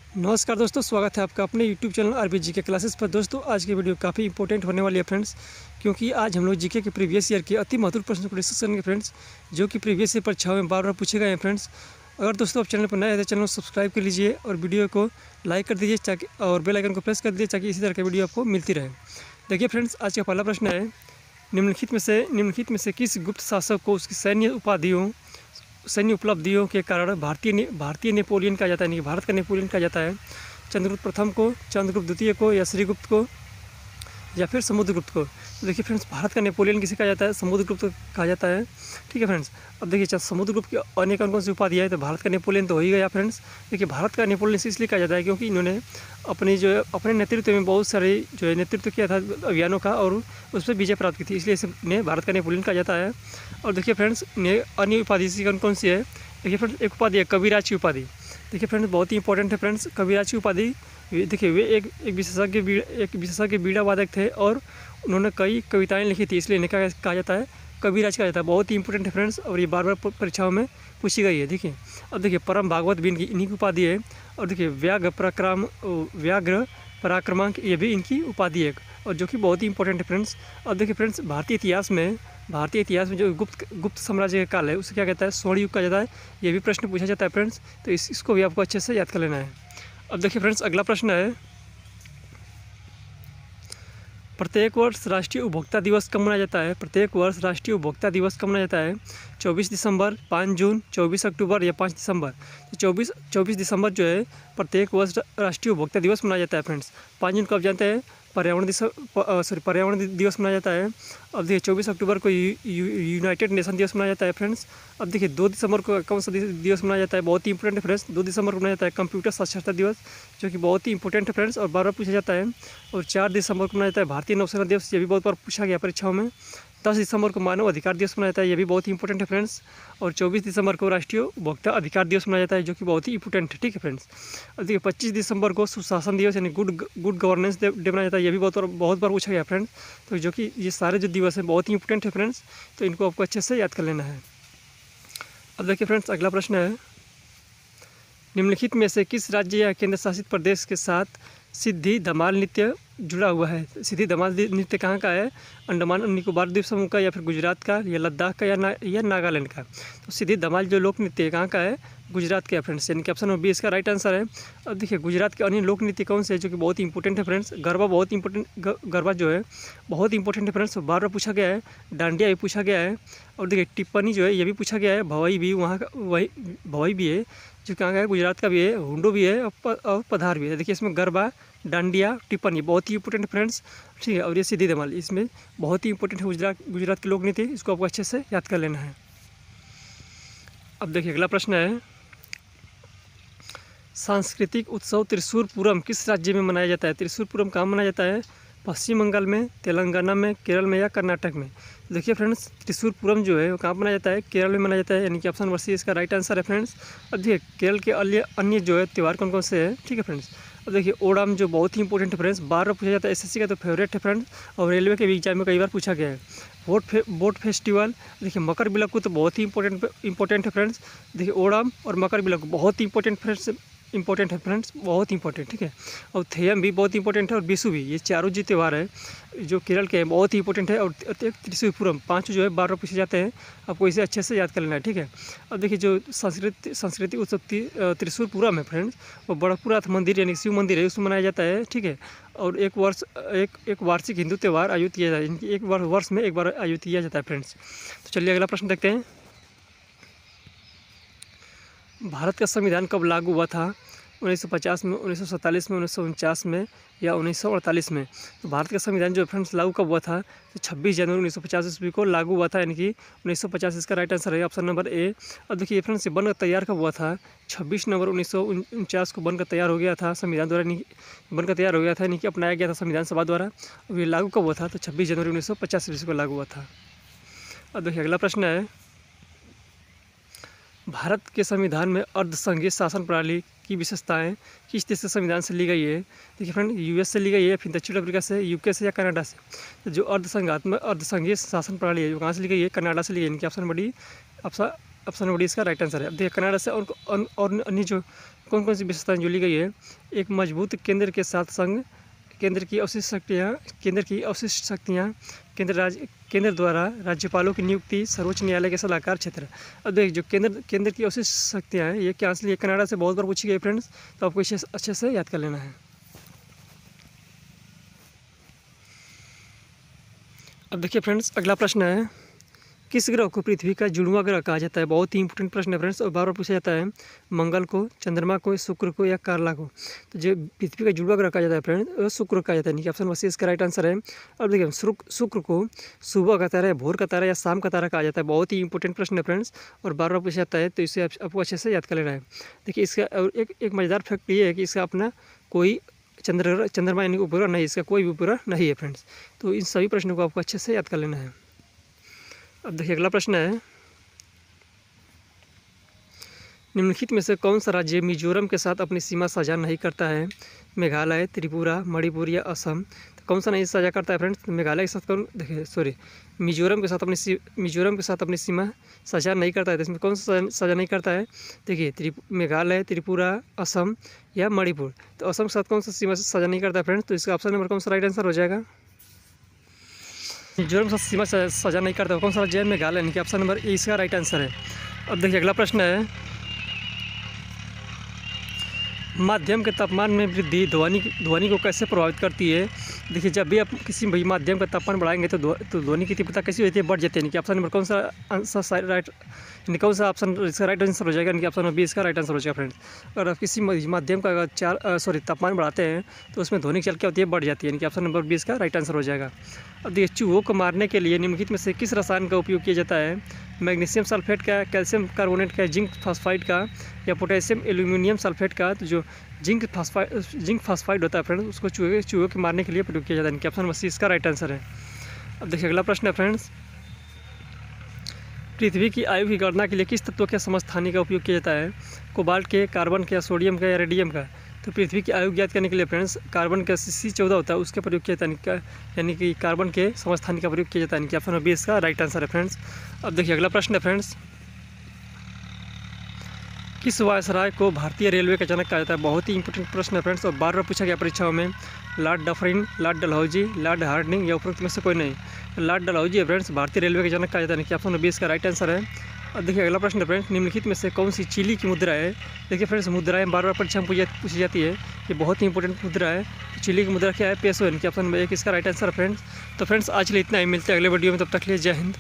नमस्कार दोस्तों, स्वागत है आपका अपने YouTube channel RB GK classes पर। दोस्तों आज की वीडियो काफ़ी इंपॉर्टेंट होने वाली है फ्रेंड्स, क्योंकि आज हम लोग जीके के प्रीवियस ईयर के अति महत्वपूर्ण प्रश्नों को डिस्कस करेंगे फ्रेंड्स, जो कि प्रीवियस ईयर परीक्षाओं में बार बार पूछे गए हैं फ्रेंड्स। अगर दोस्तों आप चैनल पर नए हैं तो चैनल को सब्सक्राइब कर लीजिए और वीडियो को लाइक कर दीजिए ताकि और बेल आइकन को प्रेस कर दीजिए ताकि इसी तरह की वीडियो आपको मिलती रहे। देखिए फ्रेंड्स, आज का पहला प्रश्न है, निम्नलिखित में से किस गुप्त शासक को उसकी सैन्य उपलब्धियों के कारण भारतीय नेपोलियन कहा जाता है, यानी कि भारत का नेपोलियन कहा जाता है? चंद्रगुप्त प्रथम को, चंद्रगुप्त द्वितीय को, या श्रीगुप्त को, या फिर समुद्रगुप्त को? तो देखिए फ्रेंड्स, भारत का नेपोलियन किसे कहा जाता है? समुद्रगुप्त कहा जाता है। ठीक है फ्रेंड्स। अब देखिए समुद्रगुप्त की अन्य कौन सी उपाधि है? तो भारत का नेपोलियन तो हो ही गया फ्रेंड्स। देखिए भारत का नेपोलियन इसलिए कहा जाता है क्योंकि इन्होंने अपने नेतृत्व में बहुत सारे नेतृत्व किया था अभियानों का और उस पर विजय प्राप्त की थी, इसलिए इन्हें भारत का नेपोलियन कहा जाता है। और देखिए फ्रेंड्स, अन्य उपाधि कौन सी है? देखिए फ्रेंड्स, एक उपाधि है कविराज की उपाधि। देखिए फ्रेंड्स, बहुत ही इंपॉर्टेंट है फ्रेंड्स कविराज की उपाधि। देखिए वे एक विशेषज्ञ बीड़ा वादक थे और उन्होंने कई कविताएं लिखी थी, इसलिए इन्हें कहा जाता है कविराज कहा जाता है। बहुत ही इंपॉर्टेंट है फ्रेंड्स और ये बार बार परीक्षाओं में पूछी गई है। देखिए अब देखिए परम भागवत भी इन्हीं की उपाधि है। और देखिए व्याघ्र पराक्रमांक, ये भी इनकी उपाधि है और जो कि बहुत ही इंपॉर्टेंट है फ्रेंड्स। अब देखिए फ्रेंड्स, भारतीय इतिहास में जो गुप्त साम्राज्य का काल है उसे क्या कहता है? स्वर्ण युग कहा जाता है। ये भी प्रश्न पूछा जाता है फ्रेंड्स, तो इसको भी आपको अच्छे से याद कर लेना है। अब देखिए फ्रेंड्स, अगला प्रश्न है, प्रत्येक वर्ष राष्ट्रीय उपभोक्ता दिवस कब मनाया जाता है? प्रत्येक वर्ष राष्ट्रीय उपभोक्ता दिवस कब मनाया जाता है? 24 दिसंबर, 5 जून, 24 अक्टूबर या 5 दिसंबर? तो 24 दिसंबर जो है प्रत्येक वर्ष राष्ट्रीय उपभोक्ता दिवस मनाया जाता है फ्रेंड्स। 5 जून को आप जानते हैं पर्यावरण दिवस मनाया जाता है। अब देखिए 24 अक्टूबर को यूनाइटेड नेशन दिवस मनाया जाता है फ्रेंड्स। अब देखिए 2 दिसंबर को कौन सा दिवस मनाया जाता है? बहुत ही इंपॉर्टेंट है फ्रेंड्स, 2 दिसंबर को मनाया जाता है कंप्यूटर साक्षरता दिवस, जो कि बहुत ही इंपॉर्टेंट है फ्रेंड्स और बार बार पूछा जाता है। और 4 दिसंबर को मनाया जाता है भारतीय नौसेना दिवस, ये भी बहुत बार पूछा गया परीक्षाओं में। 10 दिसंबर को मानव अधिकार दिवस मनाया जाता है, ये भी बहुत ही इंपॉर्टेंट है फ्रेंड्स। और 24 दिसंबर को राष्ट्रीय उपभोक्ता अधिकार दिवस मनाया जाता है, जो कि बहुत ही इंपॉर्टेंट है। ठीक है फ्रेंड्स। और देखिए 25 दिसंबर को सुशासन दिवस यानी गुड गवर्नेंस डे मनाया जाता है, ये भी बहुत बार पूछा गया फ्रेंड्स। तो जो कि ये सारे जो दिवस हैं बहुत ही इंपॉर्टेंट है फ्रेंड्स, तो इनको आपको अच्छे से याद कर लेना है। अब देखिए फ्रेंड्स, अगला प्रश्न है, निम्नलिखित में से किस राज्य या केंद्र शासित प्रदेश के साथ सिद्धि धमाल नृत्य जुड़ा हुआ है? सिद्धि धमाल नृत्य कहाँ का है? अंडमान और निकोबार द्वीप समूह का, या फिर गुजरात का, या लद्दाख का, या नागालैंड का? तो सिद्धि धमाल जो लोक नृत्य है कहाँ का है? गुजरात के फ्रेंड्स, यानी कि ऑप्शन नंबर बी इसका राइट आंसर है। अब देखिए गुजरात के अन्य लोक नृत्य कौन से है जो कि बहुत ही इंपॉर्टेंट है फ्रेंड्स? गरबा बहुत इंपॉर्टेंट, गरबा जो है बहुत इंपॉर्टेंट है फ्रेंड्स, बार बार पूछा गया है। डांडिया भी पूछा गया है। और देखिए टिप्पणी जो है ये भी पूछा गया है। भवई भी वहाँ का भवई भी है जो कहाँ का है? गुजरात का भी है। हुंडो भी है और पधार भी है। देखिए इसमें गरबा, डांडिया, टिप्पणी बहुत ही इंपॉर्टेंट फ्रेंड्स। ठीक है। और ये सिद्धि धमाल इसमें बहुत ही इंपॉर्टेंट है गुजरात के लोक नृत्य, इसको आपको अच्छे से याद कर लेना है। अब देखिए अगला प्रश्न है, सांस्कृतिक उत्सव त्रिशूर पूरम किस राज्य में मनाया जाता है? त्रिशूर पूरम कहाँ मनाया जाता है? पश्चिम बंगाल में, तेलंगाना में, केरल में, या कर्नाटक में? देखिए फ्रेंड्स, त्रिशूर पूरम जो है वो कहाँ मनाया जाता है? केरल में मनाया जाता है, यानी कि ऑप्शन नंबर सी इसका राइट आंसर है फ्रेंड्स। अब देखिए केरल के अन्य जो है त्यौहार कौन कौन से हैं? ठीक है फ्रेंड्स। अब देखिए ओणम जो बहुत ही इंपॉर्टेंट है फ्रेंड्स, बार बार पूछा जाता है, एसएससी का तो फेवरेट है फ्रेंड्स और रेलवे के भी एग्जाम में कई बार पूछा गया है। Boat festival. देखिए मकर बिलक्कू तो बहुत ही इंपॉर्टेंट है फ्रेंड्स। देखिए ओणम और मकर बिलक्कू बहुत ही इंपॉर्टेंट है फ्रेंड्स, बहुत इंपॉर्टेंट। ठीक है। और थेयम भी बहुत इंपॉर्टेंट है और बिशु भी, ये चारों जो त्यौहार है जो केरल के हैं बहुत ही इंपॉर्टेंट है। और त्रिशूर पूरम, 5 जो है बार बार पूछे जाते हैं, आपको इसे अच्छे से याद कर लेना है। ठीक है। अब देखिए जो संस्कृति उत्सव त्रिशूर पूरम है फ्रेंड्स, वो बड़कपुरनाथ मंदिर यानी शिव मंदिर है उसमें मनाया जाता है। ठीक है। और एक वार्षिक हिंदू त्यौहार आयोजित किया जाता है, इनकी एक बार वर्ष में एक बार आयोजित किया जाता है फ्रेंड्स। तो चलिए अगला प्रश्न देखते हैं, भारत का संविधान कब लागू हुआ था? 1950 में, 1947 में, 1949 में, या 1948 में? तो भारत का संविधान जो फ्रेंड्स लागू कब हुआ था? तो 26 जनवरी 1950 ईस्वी को लागू हुआ था, यानी कि 1950 इसका राइट आंसर है, ऑप्शन नंबर ए। अब देखिए फ्रेंड्स ये बनकर तैयार कब हुआ था? 26 नवंबर 1949 को बनकर तैयार हो गया था संविधान द्वारा, बनकर तैयार हो गया था, यानी कि अपनाया गया था संविधान सभा द्वारा। और ये लागू कब हुआ था? तो 26 जनवरी 1950 ईस्वी को लागू हुआ था। अब देखिए अगला प्रश्न है, भारत के संविधान में अर्धसंघीय शासन प्रणाली की विशेषताएं किस देश से संविधान से ली गई है? देखिए फ्रेंड, यूएस से ली गई है, फिर दक्षिण अफ्रीका से, यूके से, या कनाडा से? तो जो अर्धसंघीय शासन प्रणाली है वो कहाँ से ली गई है? कनाडा से ली गई है, इनकी option number D option number D इसका राइट आंसर है। अब देखिए कनाडा से और अन्य जो कौन कौन सी विशेषताएं जुड़ी गई है। एक मजबूत केंद्र के साथ संघ, केंद्र की अवशिष्ट शक्तियाँ, केंद्र द्वारा राज्यपालों की नियुक्ति, सर्वोच्च न्यायालय के सलाहकार क्षेत्र। अब देखिए जो केंद्र की अवशिष्ट शक्तियाँ हैं ये क्या आंसर, ये कनाडा से बहुत बार पूछी गई फ्रेंड्स, तो आपको इसे अच्छे से याद कर लेना है। अब देखिए फ्रेंड्स अगला प्रश्न है, किस ग्रह को पृथ्वी का जुड़वां ग्रह कहा जाता है। बहुत ही इंपॉर्टेंट प्रश्न है फ्रेंड्स और बार बार पूछा जाता है। मंगल को, चंद्रमा को, शुक्र को या कार्ला को। तो जो पृथ्वी का जुड़वां ग्रह कहा जाता है फ्रेंड्स वो शुक्र कहा जाता है, यानी ऑप्शन नंबर सी इसका राइट आंसर है। अब देखिए शुक्र को सुबह का तारा या भोर का तारा या शाम का तारा कहा जाता है। बहुत ही इंपॉर्टेंट प्रश्न है फ्रेंड्स और बार बार पूछा जाता है, तो इसे आपको अच्छे से याद कर लेना है। देखिए इसका और एक मज़ेदार फैक्ट ये है कि इसका अपना कोई चंद्रमा यानी उपग्रह नहीं, इसका कोई भी उपग्रह नहीं है फ्रेंड्स। तो इन सभी प्रश्नों को आपको अच्छे से याद कर लेना है। अब देखिए अगला प्रश्न है, निम्नलिखित में से कौन सा राज्य मिजोरम के साथ अपनी सीमा साझा नहीं करता है। मेघालय, त्रिपुरा, मणिपुर या असम। तो कौन सा नहीं साझा करता है फ्रेंड्स, मेघालय के साथ कौन, देखिए मिजोरम के साथ अपनी सीमा साझा नहीं करता है। तो इसमें कौन सा साझा नहीं करता है, देखिए मेघालय, त्रिपुरा, असम या मणिपुर। तो असम के साथ कौन सा सीमा साझा नहीं करता है फ्रेंड्स, तो इसका ऑप्शन नंबर कौन सा राइट आंसर हो जाएगा। मिजोरम से सीमा साझा नहीं करता कौन सा राज्य है, मेघालय, यानी कि ऑप्शन नंबर ए इसका राइट आंसर है। अब देखिए अगला प्रश्न है, माध्यम के तापमान में वृद्धि ध्वनि को कैसे प्रभावित करती है। देखिए जब भी आप किसी भी माध्यम का तापमान बढ़ाएंगे तो ध्वनि की तीव्रता कैसी होती है, बढ़ जाती है, यानी कि ऑप्शन नंबर कौन सा आंसर राइट, यानी कौन सा ऑप्शन इसका राइट आंसर हो जाएगा, यानी कि ऑप्शन नंबर बी इसका राइट आंसर हो जाएगा फ्रेंड्स। और आप किसी माध्यम का अगर तापमान बढ़ाते हैं तो उसमें ध्वनि की चल क्या होती है, बढ़ जाती है, यानी कि ऑप्शन नंबर बी इसका राइट आंसर हो जाएगा। अब देखिए चूहों को मारने के लिए निम्नलिखित में से किस रसायन का उपयोग किया जाता है। मैग्नीशियम सल्फेट का, कैल्शियम कार्बोनेट का, जिंक फॉस्फाइड का या पोटेशियम एल्यूमिनियम सल्फेट का। तो जो जिंक फॉस्फाइड होता है फ्रेंड्स उसको चूहों के मारने के लिए प्रयोग किया जाता है, यानी कि ऑप्शन नंबर सी इसका राइट आंसर है। अब देखिए अगला प्रश्न है फ्रेंड्स, पृथ्वी की आयु की गणना के लिए किस तत्व के समस्थानी का उपयोग किया जाता है। कोबाल्ट के, कार्बन के, सोडियम का या रेडियम का। तो पृथ्वी की आयु ज्ञात करने के लिए फ्रेंड्स कार्बन का C14 होता है उसका प्रयोग किया जाता है, यानी कि कार्बन के समस्थानी का प्रयोग किया जाता है, यानी कि ऑप्शन नंबर बी इसका राइट आंसर है फ्रेंड्स। अब देखिए अगला प्रश्न है फ्रेंड्स, किस वायसराय को भारतीय रेलवे का जनक कहा जाता है। बहुत ही इंपॉर्टेंट प्रश्न है फ्रेंड्स और बार बार पूछा गया परीक्षाओं में। Lord Dufferin, Lord Dalhousie, Lord Hardinge या उपरोक्त में से कोई नहीं। लॉर्ड डलहौजी है फ्रेंड्स भारतीय रेलवे के जनक कहा जाता है, कि ऑप्शन नंबर बी इसका राइट आंसर है। अब देखिए अगला प्रश्न है फ्रेंड्स, निम्नलिखित में से कौन सी चिली की मुद्रा है। देखिए फ्रेंड्स मुद्राएं बार बार परीक्षा में पूछी जाती है, ये बहुत ही इंपॉर्टेंट मुद्रा है। तो चिली की मुद्रा क्या है, पेसो, यानी कि ऑप्शन नंबर एक इसका राइट आंसर है फ्रेंड्स। तो फ्रेंड्स आज के लिए इतना ही, मिलते हैं अगले वीडियो में, तब तक के लिए जय हिंद।